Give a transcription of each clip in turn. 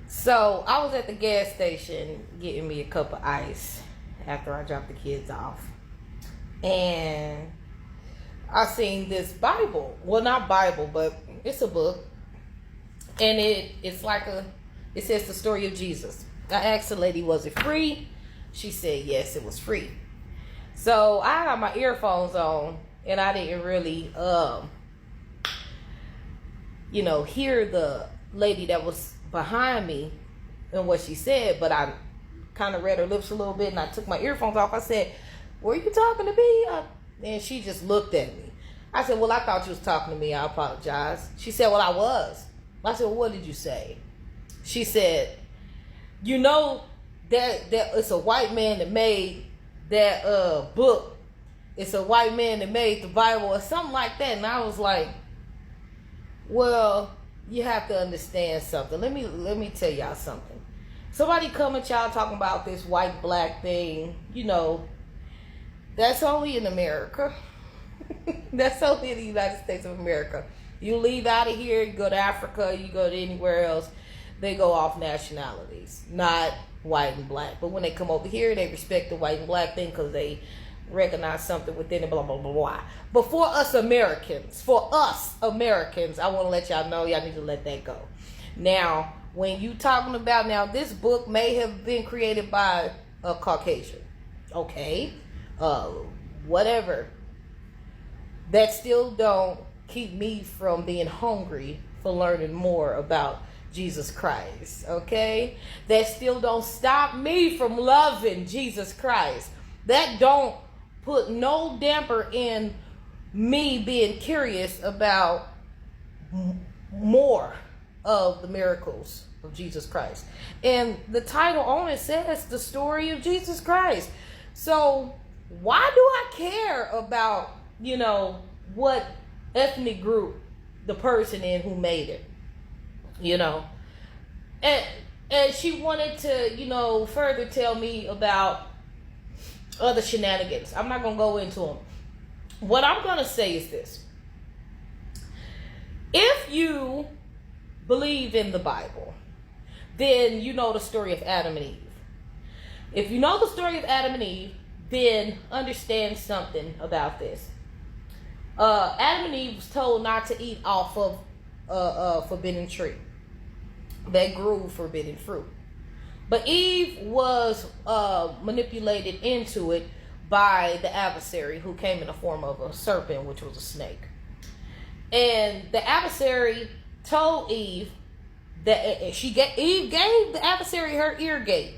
So I was at the gas station getting me a cup of ice after I dropped the kids off. And I seen this Bible. Well, not Bible, but it's a book. And it says the story of Jesus. I asked the lady, was it free? She said, yes, it was free. So I got my earphones on and I didn't really, hear the lady that was behind me and what she said, but I kind of read her lips a little bit and I took my earphones off. I said, were you talking to me? And she just looked at me. I said, well, I thought you was talking to me. I apologize. She said, well, I was. I said, well, what did you say? She said, you know that it's a white man that made that book. It's a white man that made the Bible or something like that. And I was like, well, you have to understand something. Let me tell y'all something. Somebody come at y'all talking about this white black thing, that's only in America. That's only in the United States of America. You leave out of here, you go to Africa, you go to anywhere else, they go off nationalities, not white and black. But when they come over here, they respect the white and black thing because they recognize something within it, blah, blah, blah, blah. But for us Americans, I want to let y'all know y'all need to let that go. Now, when you talking about, this book may have been created by a Caucasian. Okay. Whatever. That still don't keep me from being hungry for learning more about Jesus Christ. Okay. That still don't stop me from loving Jesus Christ. That don't put no damper in me being curious about more of the miracles of Jesus Christ. And the title on it says the story of Jesus Christ. So why do I care about, what ethnic group the person in who made it? And she wanted to, further tell me about other shenanigans. I'm not going to go into them. What I'm going to say is this. If you believe in the Bible, then you know the story of Adam and Eve. If you know the story of Adam and Eve, then understand something about this. Adam and Eve was told not to eat off of a forbidden tree that grew forbidden fruit. But Eve was manipulated into it by the adversary who came in the form of a serpent, which was a snake. And the adversary told Eve that Eve gave the adversary her ear gate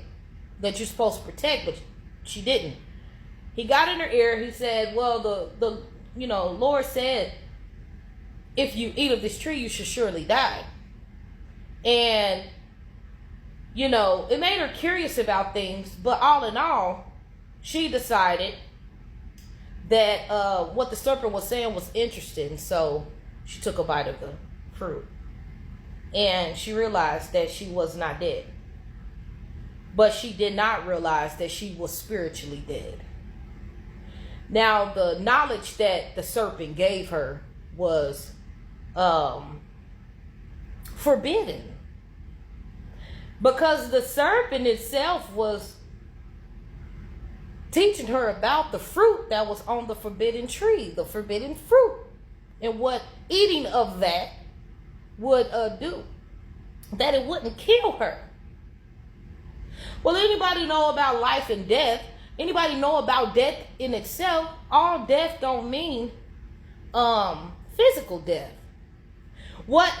that you're supposed to protect, but she didn't. He got in her ear. He said, well, the Lord said, if you eat of this tree, you should surely die. And, it made her curious about things. But all in all, she decided that what the serpent was saying was interesting. So she took a bite of the fruit. And she realized that she was not dead. But she did not realize that she was spiritually dead. Now, the knowledge that the serpent gave her was forbidden. Because the serpent itself was teaching her about the fruit that was on the forbidden tree, the forbidden fruit, and what eating of that would do. That it wouldn't kill her. Well, anybody know about life and death? Anybody know about death in itself? All death don't mean physical death. What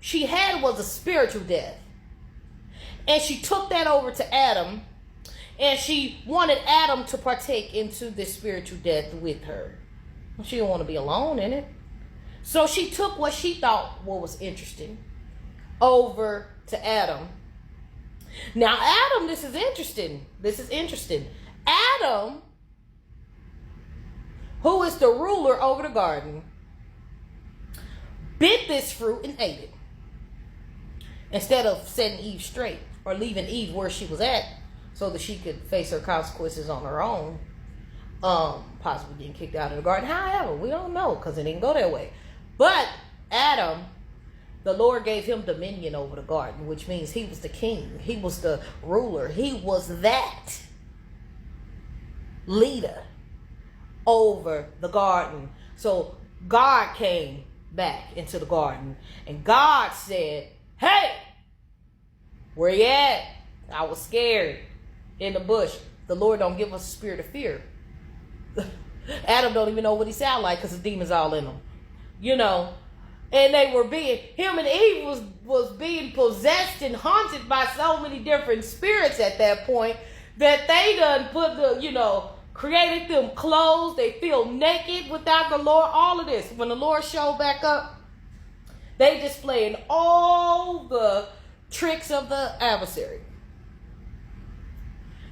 she had was a spiritual death. And she took that over to Adam. And she wanted Adam to partake into this spiritual death with her. She didn't want to be alone in it. So she took what she thought was interesting over to Adam. Now, Adam, this is interesting. Adam, who is the ruler over the garden, bit this fruit and ate it. Instead of setting Eve straight or leaving Eve where she was at so that she could face her consequences on her own, possibly getting kicked out of the garden. However, we don't know because it didn't go that way. But Adam the Lord gave him dominion over the garden, which means he was the king. He was the ruler. He was that leader over the garden. So God came back into the garden, and God said, hey, where you at? I was scared in the bush. The Lord don't give us a spirit of fear. Adam don't even know what he sound like because the demons all in him. You know, and they were him and Eve was being possessed and haunted by so many different spirits at that point that they done created them clothes. They feel naked without the Lord. All of this. When the Lord showed back up, they displayed all the tricks of the adversary.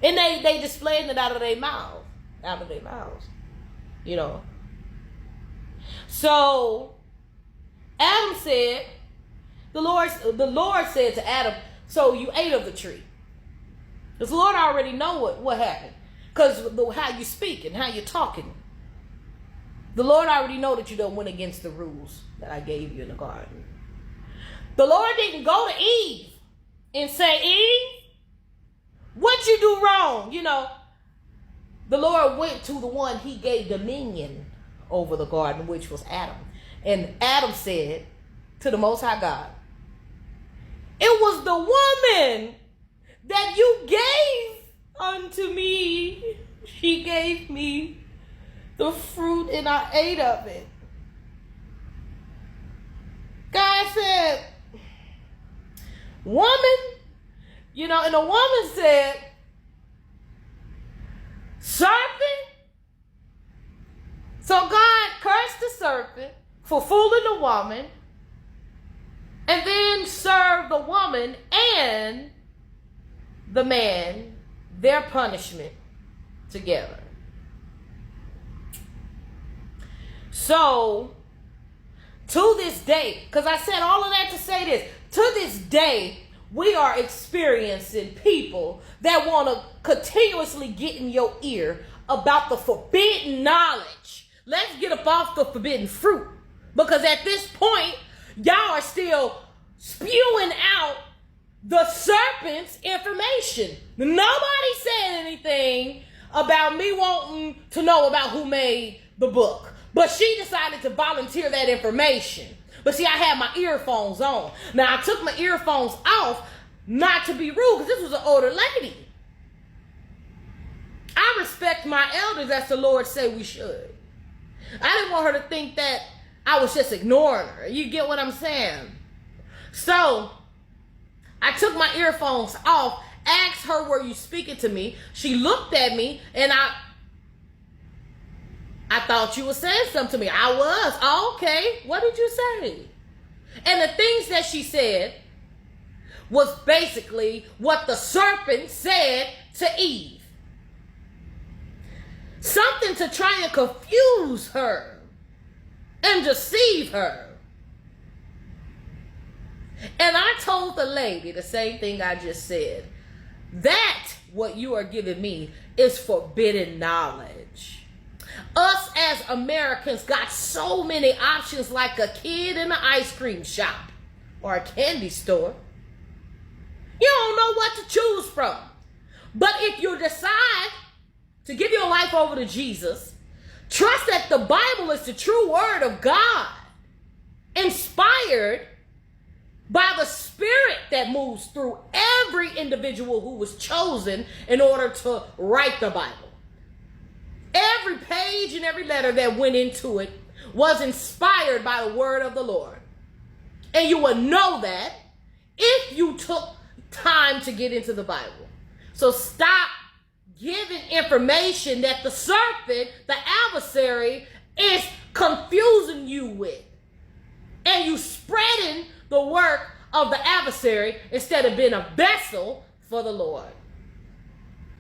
And they displayed it out of their mouths. You know. So Adam said, the Lord said to Adam, so you ate of the tree. Because the Lord already know what happened. Because how you speak and how you're talking. The Lord already know that you done went against the rules that I gave you in the garden. The Lord didn't go to Eve and say, Eve, what you do wrong? You know, the Lord went to the one he gave dominion over the garden, which was Adam. And Adam said to the Most High God, it was the woman that you gave unto me. She gave me the fruit and I ate of it. God said, woman, and the woman said, serpent. So God cursed the serpent for fooling the woman, and then served the woman and the man their punishment together. So, to this day, because I said all of that to say this, to this day, we are experiencing people that want to continuously get in your ear about the forbidden knowledge. Let's get up off the forbidden fruit. Because at this point, y'all are still spewing out the serpent's information. Nobody said anything about me wanting to know about who made the book. But she decided to volunteer that information. But see, I had my earphones on. Now, I took my earphones off, not to be rude, because this was an older lady. I respect my elders as the Lord said we should. I didn't want her to think that I was just ignoring her. You get what I'm saying? So, I took my earphones off, asked her, were you speaking to me? She looked at me, and I thought you were saying something to me. I was. Oh, okay. What did you say? And the things that she said was basically what the serpent said to Eve. Something to try and confuse her and deceive her. And I told the lady the same thing I just said. That, what you are giving me, is forbidden knowledge. Us as Americans got so many options, like a kid in an ice cream shop or a candy store. You don't know what to choose from. But if you decide to give your life over to Jesus, trust that the Bible is the true word of God, inspired by the Spirit that moves through every individual who was chosen in order to write the Bible. Every page and every letter that went into it was inspired by the word of the Lord. And you would know that if you took time to get into the Bible. So stop giving information that the serpent, the adversary, is confusing you with. And you spreading the work of the adversary instead of being a vessel for the Lord.